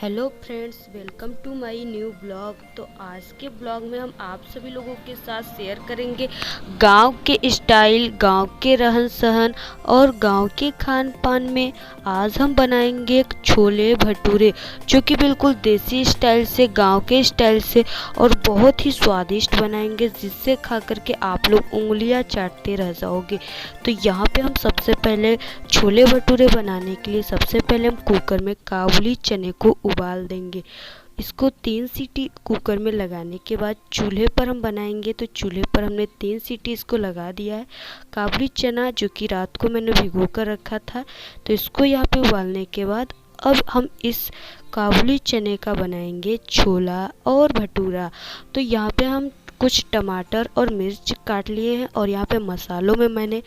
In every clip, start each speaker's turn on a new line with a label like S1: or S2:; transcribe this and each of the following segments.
S1: Hello friends, welcome to my new blog. तो आज के ब्लॉग में हम आप सभी लोगों के साथ शेयर करेंगे गांव के स्टाइल, गांव के रहन सहन और गांव के खान पान में आज हम बनाएंगे छोले भटूरे, जो कि बिल्कुल देसी स्टाइल से, गांव के स्टाइल से और बहुत ही स्वादिष्ट बनाएंगे, जिससे खा करके आप लोग उंगलियां चाटते रह जाओगे। तो यहाँ पे हम सबसे पहले छोले भटूरे बनाने के लिए सबसे पहले हम कुकर में काबुली चने को उबाल देंगे। इसको 3 सीटी कुकर में लगाने के बाद चूल्हे पर हम बनाएंगे। तो चूल्हे पर हमने 3 सीटी इसको लगा दिया है। काबुली चना जो कि रात को मैंने भिगो कर रखा था, तो इसको यहाँ पे उबालने के बाद अब हम इस काबुली चने का बनाएंगे छोला और भटूरा। तो यहाँ पे हम कुछ टमाटर और मिर्च काट लिए हैं और यहाँ पे मसालों में मैंने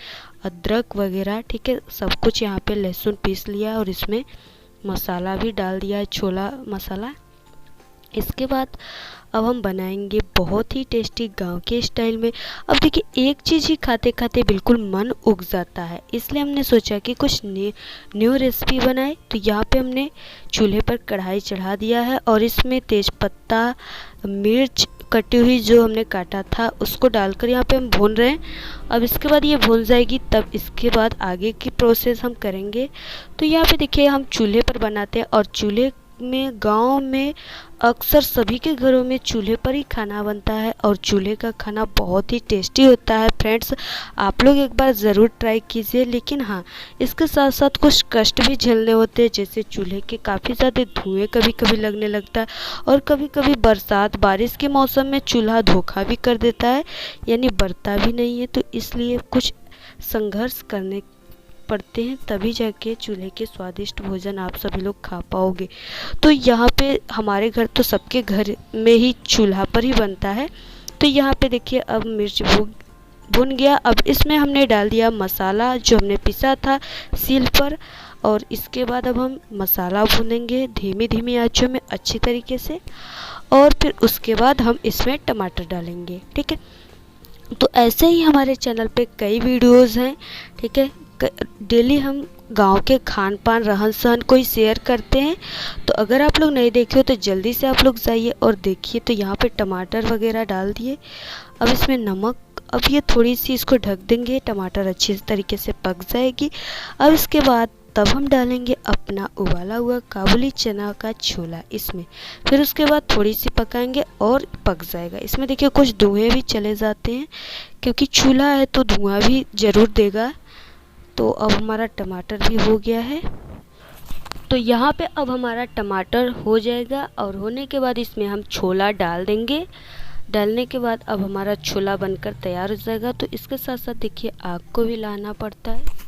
S1: अदरक वगैरह, ठीक है, सब कुछ यहाँ पे लहसुन पीस लिया है और इसमें मसाला भी डाल दिया है, छोला मसाला। इसके बाद अब हम बनाएंगे बहुत ही टेस्टी गांव के स्टाइल में। अब देखिए, एक चीज़ ही खाते खाते बिल्कुल मन उग जाता है, इसलिए हमने सोचा कि कुछ न्यू रेसिपी बनाए। तो यहाँ पे हमने चूल्हे पर कढ़ाई चढ़ा दिया है और इसमें तेज़पत्ता, मिर्च कटी हुई जो हमने काटा था उसको डालकर यहाँ पे हम भून रहे हैं। अब इसके बाद ये भून जाएगी, तब इसके बाद आगे की प्रोसेस हम करेंगे। तो यहाँ पे देखिए, हम चूल्हे पर बनाते हैं और चूल्हे में, गांव में अक्सर सभी के घरों में चूल्हे पर ही खाना बनता है और चूल्हे का खाना बहुत ही टेस्टी होता है। फ्रेंड्स, आप लोग एक बार ज़रूर ट्राई कीजिए। लेकिन हाँ, इसके साथ साथ कुछ कष्ट भी झेलने होते हैं, जैसे चूल्हे के काफ़ी ज़्यादा धुएं कभी कभी लगने लगता है और कभी कभी बरसात बारिश के मौसम में चूल्हा धोखा भी कर देता है, यानी बरता भी नहीं है। तो इसलिए कुछ संघर्ष करने पड़ते हैं, तभी जाके चूल्हे के स्वादिष्ट भोजन आप सभी लोग खा पाओगे। तो यहाँ पे हमारे घर तो सबके घर में ही चूल्हा पर ही बनता है। तो यहाँ पे देखिए, अब मिर्च भुन गया। अब इसमें हमने डाल दिया मसाला जो हमने पिसा था सील पर, और इसके बाद अब हम मसाला भूनेंगे धीमी धीमी आंचों में अच्छी तरीके से, और फिर उसके बाद हम इसमें टमाटर डालेंगे, ठीक है। तो ऐसे ही हमारे चैनल पे कई वीडियोज़ हैं, ठीक है। डेली हम गांव के खान पान, रहन सहन को ही शेयर करते हैं। तो अगर आप लोग नहीं देखे हो तो जल्दी से आप लोग जाइए और देखिए। तो यहाँ पे टमाटर वगैरह डाल दिए। अब इसमें नमक, अब ये थोड़ी सी इसको ढक देंगे, टमाटर अच्छी तरीके से पक जाएगी। अब इसके बाद तब हम डालेंगे अपना उबाला हुआ काबुली चना का छोला इसमें। फिर उसके बाद थोड़ी सी पकाएंगे और पक जाएगा। इसमें देखिए कुछ धुएँ भी चले जाते हैं, क्योंकि चूल्हा है तो धुआं भी ज़रूर देगा। तो अब हमारा टमाटर भी हो गया है। तो यहाँ पे अब हमारा टमाटर हो जाएगा और होने के बाद इसमें हम छोला डाल देंगे। डालने के बाद अब हमारा छोला बनकर तैयार हो जाएगा। तो इसके साथ साथ देखिए, आग को भी लाना पड़ता है।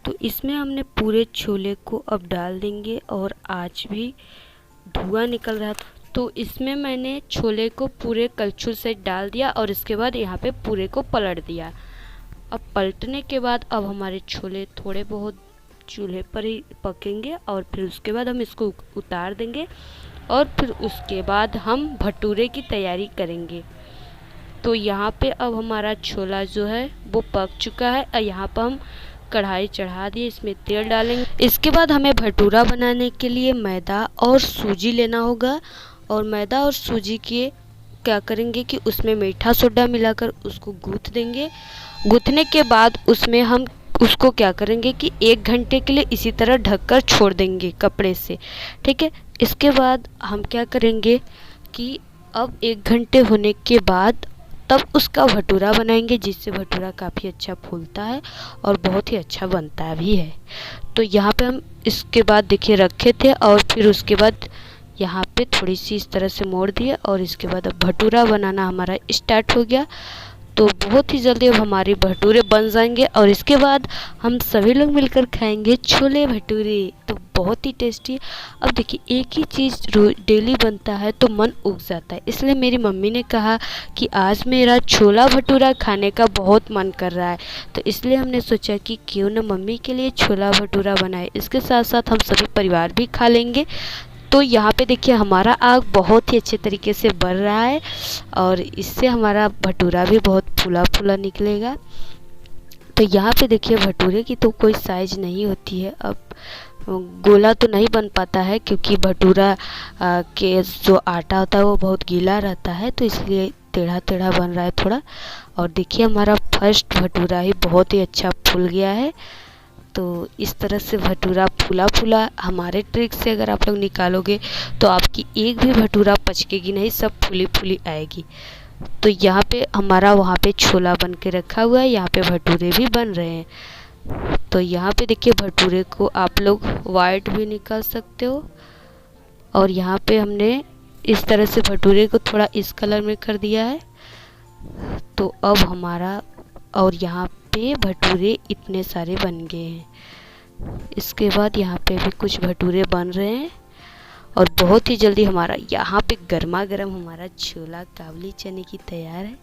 S1: तो इसमें हमने पूरे छोले को अब डाल देंगे और आज भी धुआं निकल रहा था, तो इसमें मैंने छोले को पूरे कलछुल से डाल दिया और इसके बाद यहाँ पे पूरे को पलट दिया। अब पलटने के बाद अब हमारे छोले थोड़े बहुत चूल्हे पर ही पकेंगे और फिर उसके बाद हम इसको उतार देंगे और फिर उसके बाद हम भटूरे की तैयारी करेंगे। तो यहाँ पे अब हमारा छोला जो है वो पक चुका है और यहाँ पर हम कढ़ाई चढ़ा दिए, इसमें तेल डालेंगे। इसके बाद हमें भटूरा बनाने के लिए मैदा और सूजी लेना होगा, और मैदा और सूजी के क्या करेंगे कि उसमें मीठा सोडा मिलाकर उसको गूँथ देंगे। गूँथने के बाद उसमें हम उसको क्या करेंगे कि 1 घंटे के लिए इसी तरह ढककर छोड़ देंगे कपड़े से, ठीक है। इसके बाद हम क्या करेंगे कि अब 1 घंटे होने के बाद तब उसका भटूरा बनाएंगे, जिससे भटूरा काफ़ी अच्छा फूलता है और बहुत ही अच्छा बनता भी है। तो यहाँ पे हम इसके बाद देखिए रखे थे और फिर उसके बाद यहाँ पे थोड़ी सी इस तरह से मोड़ दिए और इसके बाद अब भटूरा बनाना हमारा स्टार्ट हो गया। तो बहुत ही जल्दी अब हमारे भटूरे बन जाएंगे और इसके बाद हम सभी लोग मिलकर खाएंगे छोले भटूरे। तो बहुत ही टेस्टी। अब देखिए, एक ही चीज़ डेली बनता है तो मन उग जाता है, इसलिए मेरी मम्मी ने कहा कि आज मेरा छोला भटूरा खाने का बहुत मन कर रहा है। तो इसलिए हमने सोचा कि क्यों न मम्मी के लिए छोला भटूरा बनाए, इसके साथ साथ हम सभी परिवार भी खा लेंगे। तो यहाँ पे देखिए, हमारा आग बहुत ही अच्छे तरीके से बढ़ रहा है और इससे हमारा भटूरा भी बहुत फूला फूला निकलेगा। तो यहाँ पे देखिए, भटूरे की तो कोई साइज नहीं होती है। अब गोला तो नहीं बन पाता है क्योंकि भटूरा के जो आटा होता है वो बहुत गीला रहता है, तो इसलिए टेढ़ा टेढ़ा बन रहा है थोड़ा। और देखिए हमारा फर्स्ट भटूरा ही बहुत ही अच्छा फूल गया है। तो इस तरह से भटूरा फूला फूला हमारे ट्रिक से अगर आप लोग निकालोगे तो आपकी एक भी भटूरा पचकेगी नहीं, सब फूली फूली आएगी। तो यहाँ पे हमारा वहाँ पे छोला बन के रखा हुआ है, यहाँ पे भटूरे भी बन रहे हैं। तो यहाँ पे देखिए भटूरे को आप लोग वाइट भी निकाल सकते हो, और यहाँ पे हमने इस तरह से भटूरे को थोड़ा इस कलर में कर दिया है। तो अब हमारा और यहाँ पे भटूरे इतने सारे बन गए हैं। इसके बाद यहाँ पे भी कुछ भटूरे बन रहे हैं, और बहुत ही जल्दी हमारा यहाँ पे गर्मा गर्म हमारा छोला काबुली चने की तैयार है।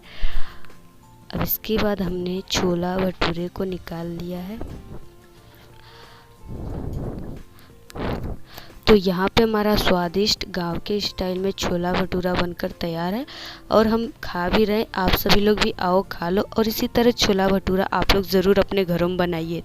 S1: अब इसके बाद हमने छोला भटूरे को निकाल लिया है। तो यहाँ पे हमारा स्वादिष्ट गांव के स्टाइल में छोला भटूरा बनकर तैयार है, और हम खा भी रहे हैं। आप सभी लोग भी आओ खा लो, और इसी तरह छोला भटूरा आप लोग ज़रूर अपने घरों में बनाइए।